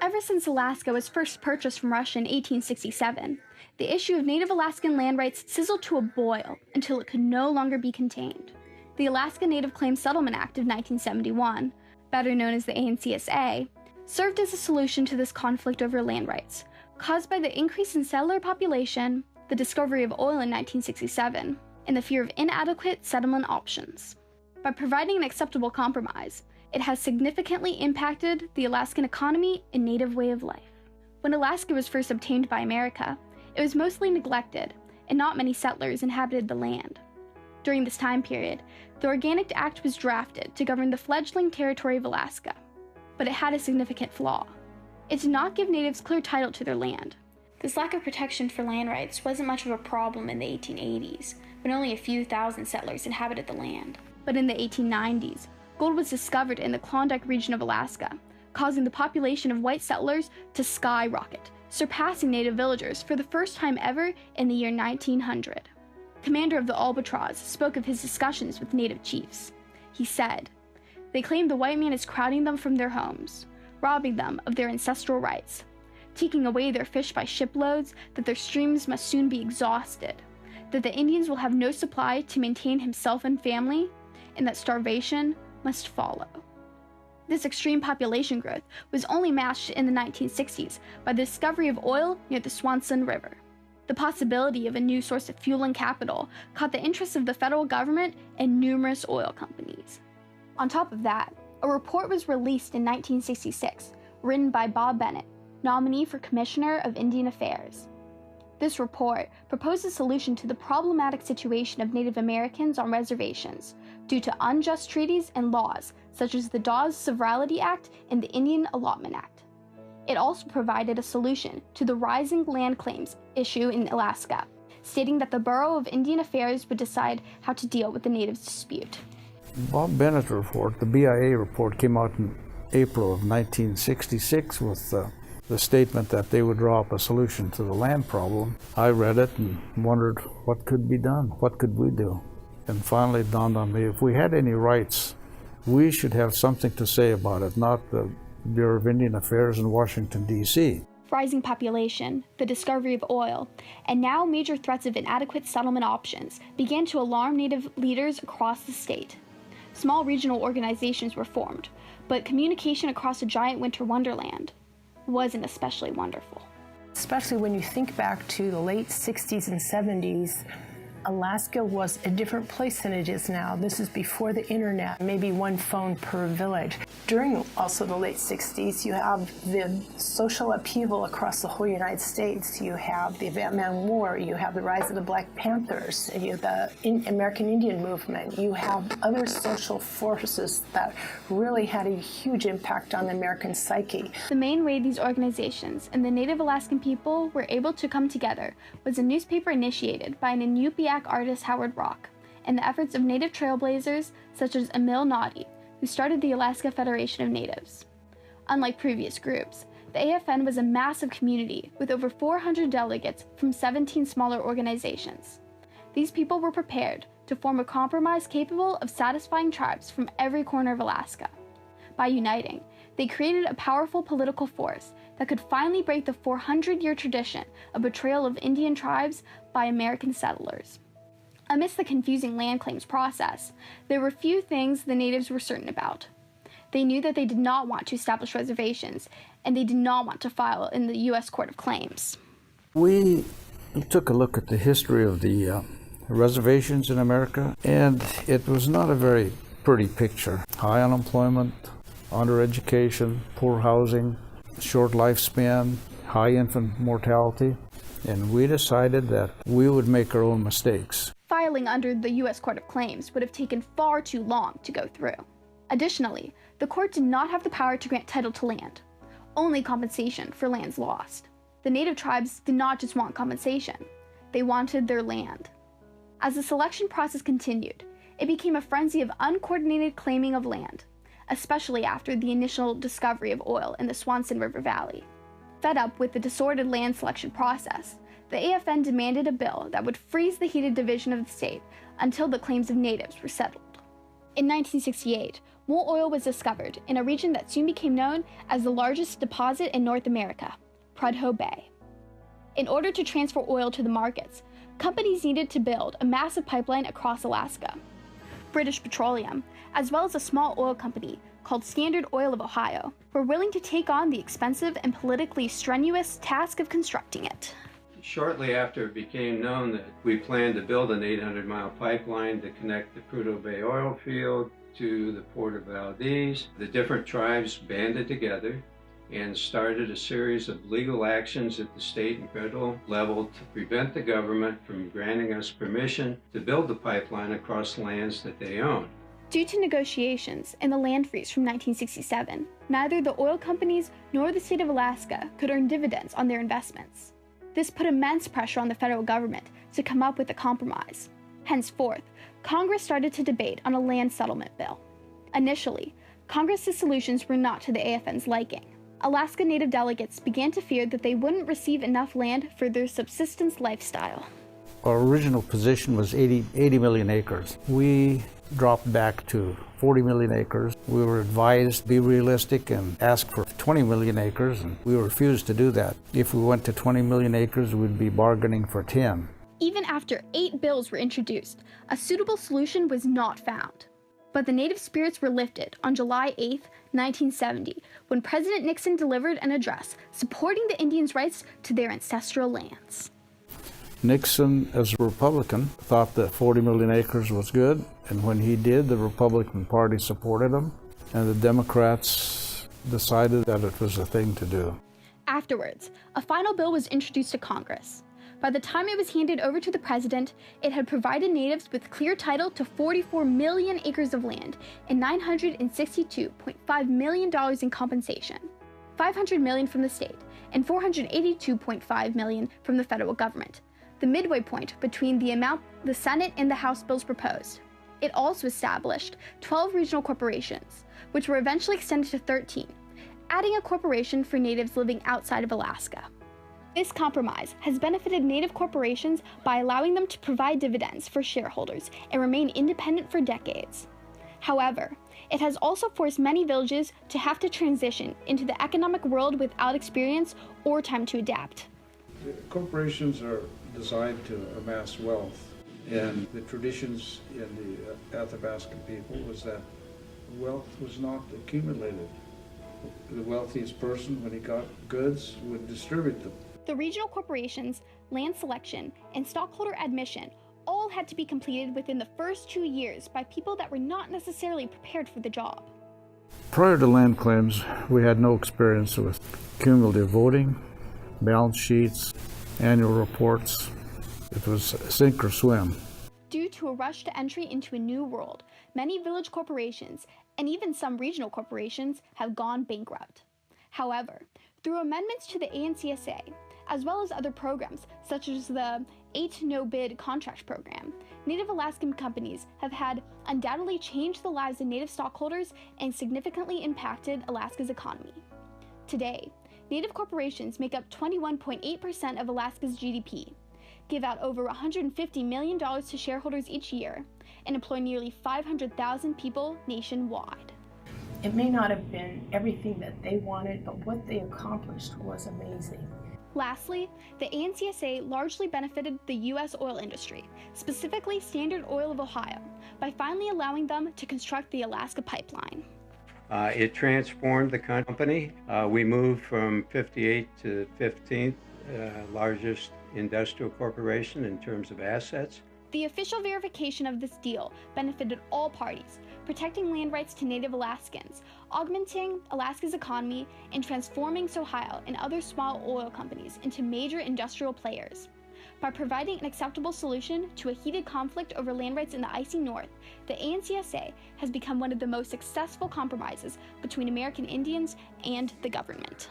Ever since Alaska was first purchased from Russia in 1867, the issue of Native Alaskan land rights sizzled to a boil until it could no longer be contained. The Alaska Native Claims Settlement Act of 1971, better known as the ANCSA, served as a solution to this conflict over land rights, caused by the increase in settler population, the discovery of oil in 1967, and the fear of inadequate settlement options. By providing an acceptable compromise, it has significantly impacted the Alaskan economy and native way of life. When Alaska was first obtained by America, it was mostly neglected, and not many settlers inhabited the land. During this time period, the Organic Act was drafted to govern the fledgling territory of Alaska, but it had a significant flaw. It did not give natives clear title to their land. This lack of protection for land rights wasn't much of a problem in the 1880s, when only a few thousand settlers inhabited the land. But in the 1890s, gold was discovered in the Klondike region of Alaska, causing the population of white settlers to skyrocket, surpassing native villagers for the first time ever in the year 1900. Commander of the Albatross spoke of his discussions with native chiefs. He said, "They claim the white man is crowding them from their homes, robbing them of their ancestral rights, taking away their fish by shiploads, that their streams must soon be exhausted, that the Indians will have no supply to maintain himself and family, and that starvation must follow." This extreme population growth was only matched in the 1960s by the discovery of oil near the Swanson River. The possibility of a new source of fuel and capital caught the interest of the federal government and numerous oil companies. On top of that, a report was released in 1966, written by Bob Bennett, nominee for Commissioner of Indian Affairs. This report proposed a solution to the problematic situation of Native Americans on reservations due to unjust treaties and laws such as the Dawes Severalty Act and the Indian Allotment Act. It also provided a solution to the rising land claims issue in Alaska, stating that the Bureau of Indian Affairs would decide how to deal with the natives' dispute. Bob Bennett's report, the BIA report, came out in April of 1966 with the statement that they would draw up a solution to the land problem. I read it and wondered what could be done, what could we do? And finally it dawned on me, if we had any rights, we should have something to say about it, not the Bureau of Indian Affairs in Washington, D.C. Rising population, the discovery of oil, and now major threats of inadequate settlement options began to alarm Native leaders across the state. Small regional organizations were formed, but communication across a giant winter wonderland wasn't especially wonderful. Especially when you think back to the late 60s and 70s, Alaska was a different place than it is now. This is before the internet, maybe one phone per village. During also the late 60s, you have the social upheaval across the whole United States. You have the Vietnam War, you have the rise of the Black Panthers, you have the American Indian movement, you have other social forces that really had a huge impact on the American psyche. The main way these organizations and the Native Alaskan people were able to come together was a newspaper initiated by an Inupiaq artist Howard Rock, and the efforts of Native trailblazers such as Emil Noddy, who started the Alaska Federation of Natives. Unlike previous groups, the AFN was a massive community with over 400 delegates from 17 smaller organizations. These people were prepared to form a compromise capable of satisfying tribes from every corner of Alaska. By uniting, they created a powerful political force that could finally break the 400-year tradition of betrayal of Indian tribes by American settlers. Amidst the confusing land claims process, there were few things the natives were certain about. They knew that they did not want to establish reservations, and they did not want to file in the U.S. Court of Claims. We took a look at the history of the reservations in America, and it was not a very pretty picture. High unemployment, undereducation, poor housing, short lifespan, high infant mortality, and we decided that we would make our own mistakes. Filing under the U.S. Court of Claims would have taken far too long to go through. Additionally, the court did not have the power to grant title to land, only compensation for lands lost. The native tribes did not just want compensation, they wanted their land. As the selection process continued, it became a frenzy of uncoordinated claiming of land, especially after the initial discovery of oil in the Swanson River Valley. Fed up with the disordered land selection process, the AFN demanded a bill that would freeze the heated division of the state until the claims of natives were settled. In 1968, more oil was discovered in a region that soon became known as the largest deposit in North America, Prudhoe Bay. In order to transfer oil to the markets, companies needed to build a massive pipeline across Alaska. British Petroleum, as well as a small oil company called Standard Oil of Ohio, were willing to take on the expensive and politically strenuous task of constructing it. Shortly after it became known that we planned to build an 800-mile pipeline to connect the Prudhoe Bay oil field to the port of Valdez, the different tribes banded together and started a series of legal actions at the state and federal level to prevent the government from granting us permission to build the pipeline across lands that they own. Due to negotiations and the land freeze from 1967, neither the oil companies nor the state of Alaska could earn dividends on their investments. This put immense pressure on the federal government to come up with a compromise. Henceforth, Congress started to debate on a land settlement bill. Initially, Congress's solutions were not to the AFN's liking. Alaska Native delegates began to fear that they wouldn't receive enough land for their subsistence lifestyle. Our original position was 80 million acres. We dropped back to 40 million acres. We were advised to be realistic and ask for 20 million acres, and we refused to do that. If we went to 20 million acres, we'd be bargaining for 10. Even after 8 bills were introduced, a suitable solution was not found. But the Native spirits were lifted on July 8, 1970, when President Nixon delivered an address supporting the Indians' rights to their ancestral lands. Nixon, as a Republican, thought that 40 million acres was good, and when he did, the Republican Party supported him, and the Democrats decided that it was a thing to do. Afterwards, a final bill was introduced to Congress. By the time it was handed over to the president, it had provided natives with clear title to 44 million acres of land and $962.5 million in compensation, $500 million from the state and $482.5 million from the federal government, the midway point between the amount the Senate and the House bills proposed. It also established 12 regional corporations, which were eventually extended to 13, adding a corporation for natives living outside of Alaska. This compromise has benefited Native corporations by allowing them to provide dividends for shareholders and remain independent for decades. However, it has also forced many villages to have to transition into the economic world without experience or time to adapt. Corporations are designed to amass wealth, and the traditions in the Athabascan people was that wealth was not accumulated. The wealthiest person, when he got goods, would distribute them. The regional corporations, land selection, and stockholder admission all had to be completed within the first 2 years by people that were not necessarily prepared for the job. Prior to land claims, we had no experience with cumulative voting, balance sheets, annual reports. It was sink or swim. Due to a rush to entry into a new world, many village corporations, and even some regional corporations, have gone bankrupt. However, through amendments to the ANCSA, as well as other programs such as the 8 no-bid contract program, Native Alaskan companies have had undoubtedly changed the lives of Native stockholders and significantly impacted Alaska's economy. Today, Native corporations make up 21.8% of Alaska's GDP, give out over $150 million to shareholders each year, and employ nearly 500,000 people nationwide. It may not have been everything that they wanted, but what they accomplished was amazing. Lastly, the ANCSA largely benefited the U.S. oil industry, specifically Standard Oil of Ohio, by finally allowing them to construct the Alaska pipeline. It transformed the company. We moved from 58th to 15th largest industrial corporation in terms of assets. The official verification of this deal benefited all parties, protecting land rights to Native Alaskans, augmenting Alaska's economy, and transforming Ohio and other small oil companies into major industrial players. By providing an acceptable solution to a heated conflict over land rights in the icy north, the ANCSA has become one of the most successful compromises between American Indians and the government.